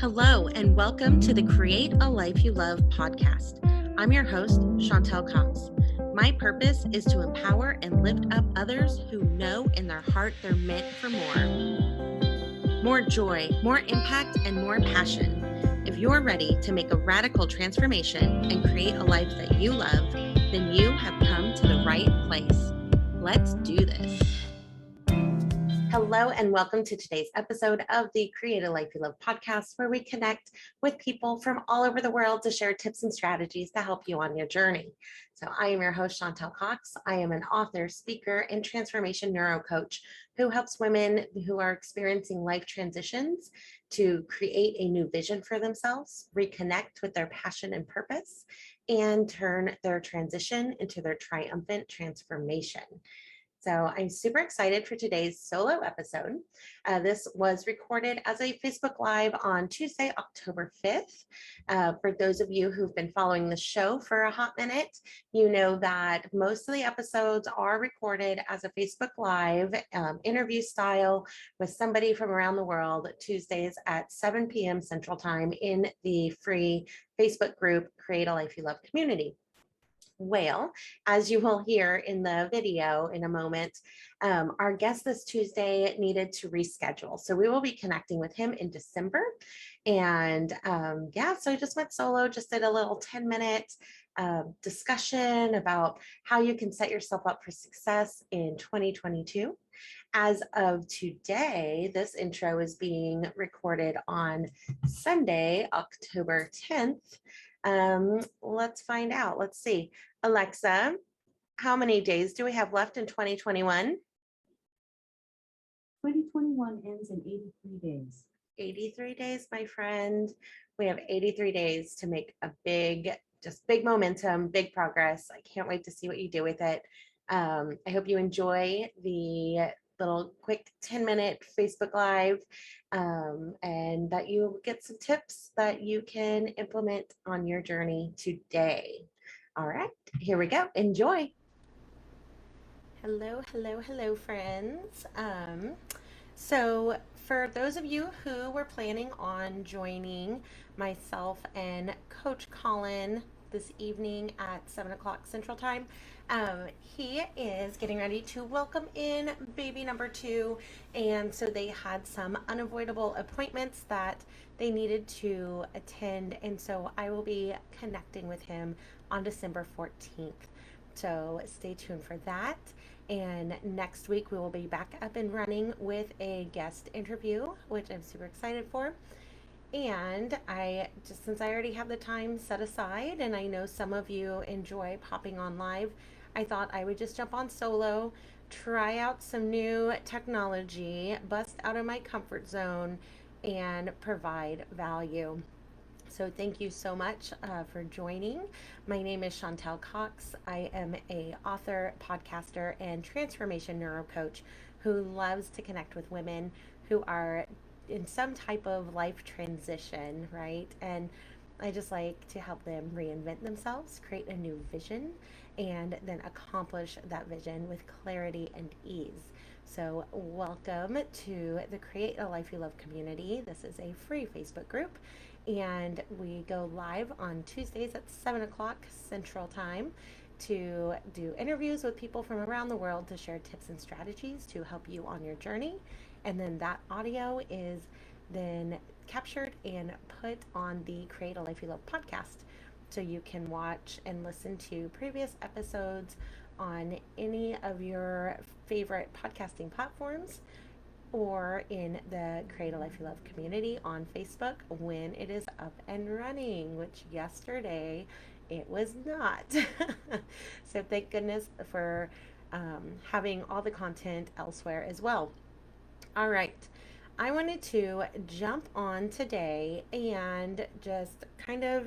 Hello, and welcome to the Create a Life You Love podcast. I'm your host, Chantal Cox. My purpose is to empower and lift up others who know in their heart they're meant for more. More joy, more impact, and more passion. If you're ready to make a radical transformation and create a life that you love, then you have come to the right place. Let's do this. Hello, and welcome to today's episode of the Create a Life You Love podcast, where we connect with people from all over the world to share tips and strategies to help you on your journey. So I am your host, Chantal Cox. I am an author, speaker, and transformation neurocoach who helps women who are experiencing life transitions to create a new vision for themselves, reconnect with their passion and purpose, and turn their transition into their triumphant transformation. So I'm super excited for today's solo episode. This was recorded as a Facebook Live on Tuesday, October 5th. For those of you who've been following the show for a hot minute, you know that most of the episodes are recorded as a Facebook Live interview style with somebody from around the world, Tuesdays at 7 p.m. Central Time in the free Facebook group, Create a Life You Love community. Well, as you will hear in the video in a moment, our guest this Tuesday needed to reschedule. So we will be connecting with him in December. And so I just went solo, just did a little 10-minute discussion about how you can set yourself up for success in 2022. As of today, this intro is being recorded on Sunday, October 10th. Let's find out. Let's see. Alexa, how many days do we have left in 2021? 2021 ends in 83 days. 83 days, my friend. We have 83 days to make a big momentum, big progress. I can't wait to see what you do with it. I hope you enjoy the little quick 10-minute Facebook Live and that you get some tips that you can implement on your journey today. All right, here we go. Enjoy. Hello, friends. So for those of you who were planning on joining myself and Coach Colin this evening at 7 o'clock Central Time, he is getting ready to welcome in baby number 2. And so they had some unavoidable appointments that they needed to attend. And so I will be connecting with him on December 14th. So stay tuned for that. And next week we will be back up and running with a guest interview, which I'm super excited for. And since I already have the time set aside and I know some of you enjoy popping on live, I thought I would just jump on solo, try out some new technology, bust out of my comfort zone, and provide value. So thank you so much for joining. My name is Chantal Cox. I am an author, podcaster, and transformation neurocoach who loves to connect with women who are in some type of life transition, right? And I just like to help them reinvent themselves, create a new vision, and then accomplish that vision with clarity and ease. So welcome to the Create a Life You Love community. This is a free Facebook group, and we go live on Tuesdays at 7 o'clock Central Time to do interviews with people from around the world to share tips and strategies to help you on your journey. And then that audio is then captured and put on the Create a Life You Love podcast. So you can watch and listen to previous episodes on any of your favorite podcasting platforms or in the Create a Life You Love community on Facebook when it is up and running, which yesterday it was not. So thank goodness for having all the content elsewhere as well. All right, I wanted to jump on today and just kind of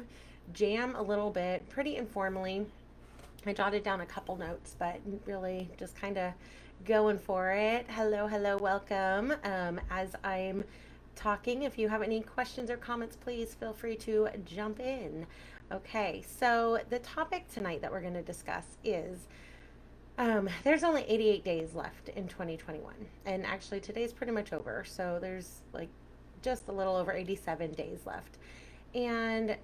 jam a little bit, pretty informally. I jotted down a couple notes, but really just kind of going for it. Hello, welcome. As I'm talking, if you have any questions or comments, please feel free to jump in. Okay, so the topic tonight that we're going to discuss is there's only 88 days left in 2021, and actually today's pretty much over, so there's like just a little over 87 days left. And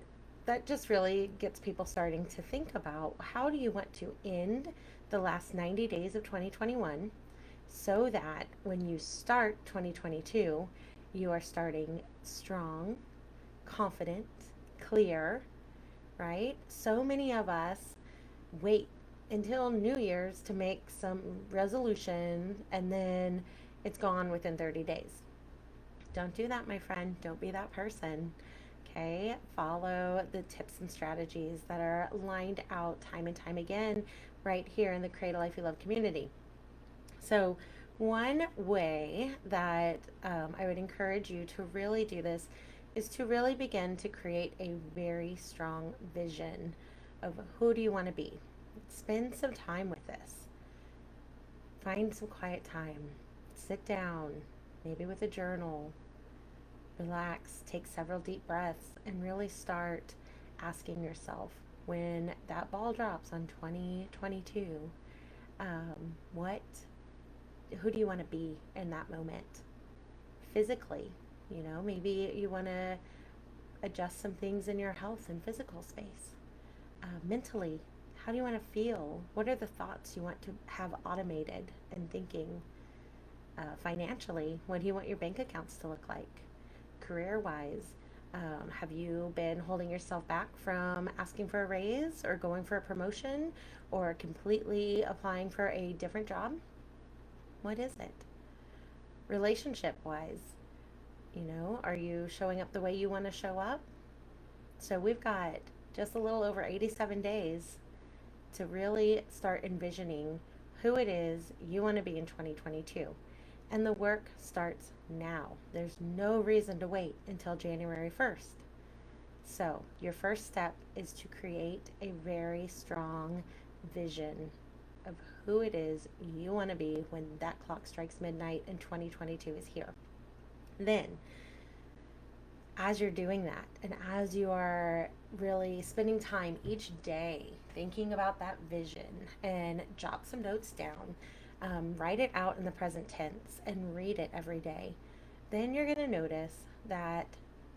that just really gets people starting to think about, how do you want to end the last 90 days of 2021 so that when you start 2022, you are starting strong, confident, clear, right? So many of us wait until New Year's to make some resolution, and then it's gone within 30 days. Don't do that, my friend. Don't be that person. Okay? Follow the tips and strategies that are lined out time and time again right here in the Create a Life You Love community. So, one way that I would encourage you to really do this is to really begin to create a very strong vision of who do you want to be. Spend some time with this. Find some quiet time. Sit down, maybe with a journal. Relax, take several deep breaths, and really start asking yourself, when that ball drops on 2022, what who do you want to be in that moment? Physically, maybe you want to adjust some things in your health and physical space. Mentally, how do you want to feel? What are the thoughts you want to have automated and thinking? Financially, what do you want your bank accounts to look like? Career wise, have you been holding yourself back from asking for a raise or going for a promotion or completely applying for a different job? What is it? Relationship wise, are you showing up the way you want to show up? So we've got just a little over 87 days to really start envisioning who it is you want to be in 2022. And the work starts now. There's no reason to wait until January 1st. So your first step is to create a very strong vision of who it is you want to be when that clock strikes midnight and 2022 is here. Then, as you're doing that, and as you are really spending time each day thinking about that vision, and jot some notes down, write it out in the present tense, and read it every day, then you're going to notice that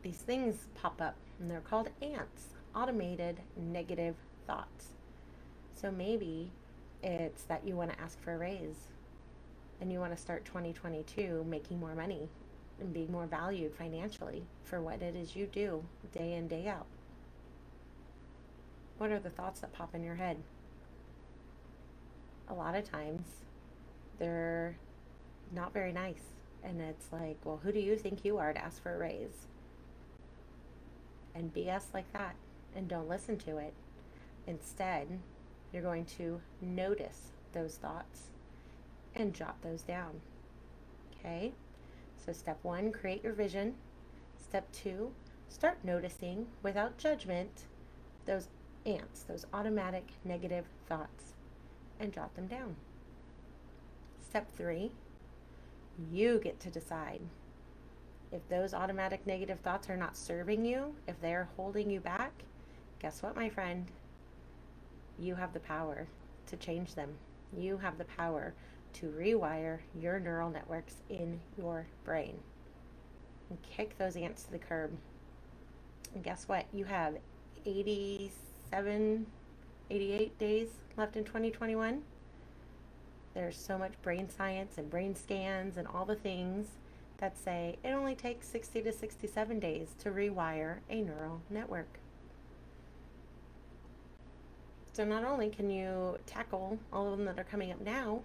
these things pop up, and they're called ants, automated negative thoughts. So maybe it's that you want to ask for a raise, and you want to start 2022 making more money and being more valued financially for what it is you do day in, day out. What are the thoughts that pop in your head? A lot of times they're not very nice. And it's like, well, who do you think you are to ask for a raise? And BS like that. And don't listen to it. Instead, you're going to notice those thoughts and jot those down. Okay? So step 1, create your vision. Step 2, start noticing without judgment those ants, those automatic negative thoughts, and jot them down. Step 3, you get to decide if those automatic negative thoughts are not serving you, if they're holding you back. Guess what, my friend? You have the power to change them. You have the power to rewire your neural networks in your brain and kick those ants to the curb. And guess what? You have 87, 88 days left in 2021. There's so much brain science and brain scans and all the things that say it only takes 60 to 67 days to rewire a neural network. So not only can you tackle all of them that are coming up now,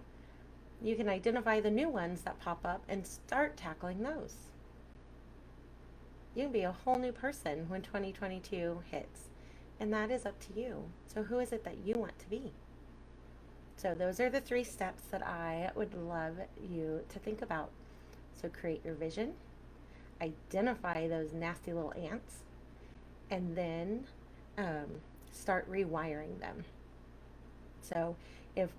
you can identify the new ones that pop up and start tackling those. You can be a whole new person when 2022 hits, and that is up to you. So who is it that you want to be? So those are the 3 steps that I would love you to think about. So create your vision, identify those nasty little ants, and then start rewiring them. So if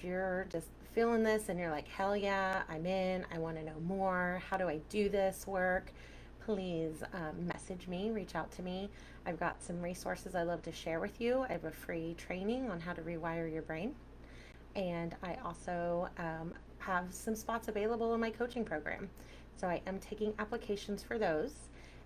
you're just feeling this and you're like, hell yeah, I'm in, I want to know more, how do I do this work? Please message me, reach out to me. I've got some resources I love to share with you. I have a free training on how to rewire your brain. And I also have some spots available in my coaching program. So I am taking applications for those.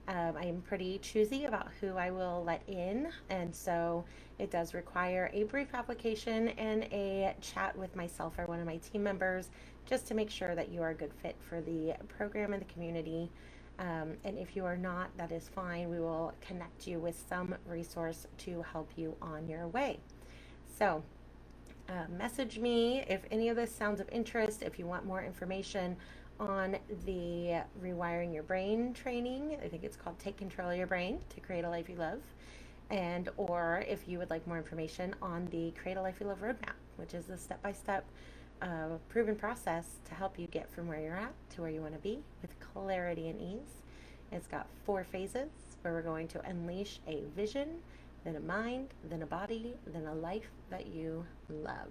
I am pretty choosy about who I will let in, and so it does require a brief application and a chat with myself or one of my team members just to make sure that you are a good fit for the program and the community. And if you are not, that is fine. We will connect you with some resource to help you on your way. So, message me if any of this sounds of interest, if you want more information on the rewiring your brain training. I think it's called Take Control of Your Brain to Create a Life You Love. And or if you would like more information on the Create a Life You Love roadmap, which is the step-by-step proven process to help you get from where you're at to where you want to be with clarity and ease. It's got 4 phases where we're going to unleash a vision, then a mind, then a body, then a life that you love.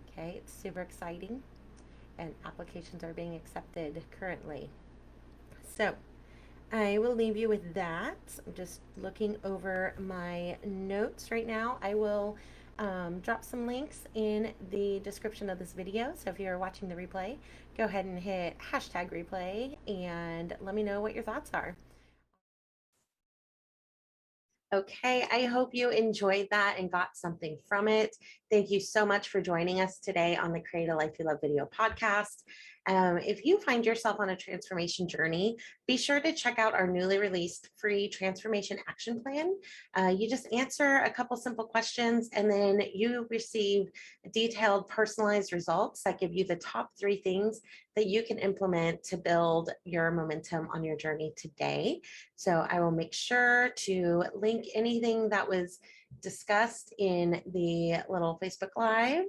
Okay, it's super exciting, and applications are being accepted currently. So I will leave you with that. I'm just looking over my notes right now. I will drop some links in the description of this video. So if you're watching the replay, go ahead and hit #replay and let me know what your thoughts are. Okay, I hope you enjoyed that and got something from it. Thank you so much for joining us today on the Create a Life You Love video podcast. If you find yourself on a transformation journey, be sure to check out our newly released free transformation action plan. You just answer a couple simple questions and then you receive detailed personalized results that give you the top 3 things that you can implement to build your momentum on your journey today. So I will make sure to link anything that was discussed in the little Facebook Live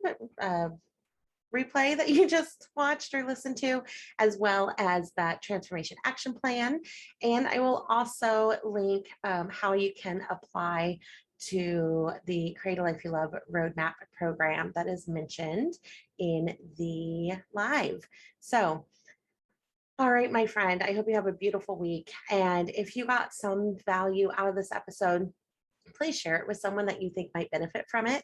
replay that you just watched or listened to, as well as that transformation action plan. And I will also link how you can apply to the Create a Life You Love roadmap program that is mentioned in the live. So, all right, my friend, I hope you have a beautiful week. And if you got some value out of this episode, please share it with someone that you think might benefit from it.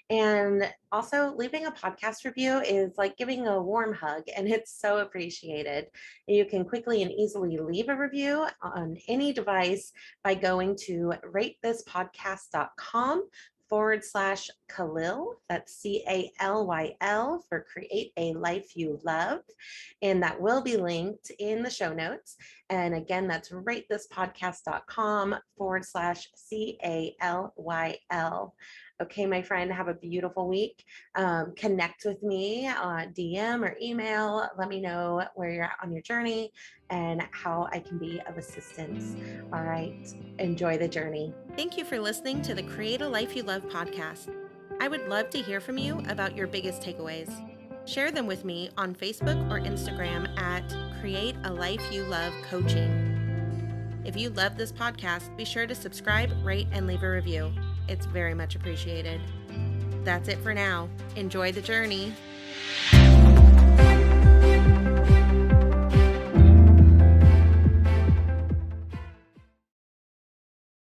And also, leaving a podcast review is like giving a warm hug, and it's so appreciated. You can quickly and easily leave a review on any device by going to ratethispodcast.com/Khalil. That's CALYL for Create a Life You Love. And that will be linked in the show notes. And again, that's ratethispodcast.com/CALYL. Okay, my friend, have a beautiful week. Connect with me on DM or email. Let me know where you're at on your journey and how I can be of assistance. All right, enjoy the journey. Thank you for listening to the Create a Life You Love podcast. I would love to hear from you about your biggest takeaways. Share them with me on Facebook or Instagram at Create a Life You Love Coaching. If you love this podcast, be sure to subscribe, rate, and leave a review. It's very much appreciated. That's it for now. Enjoy the journey.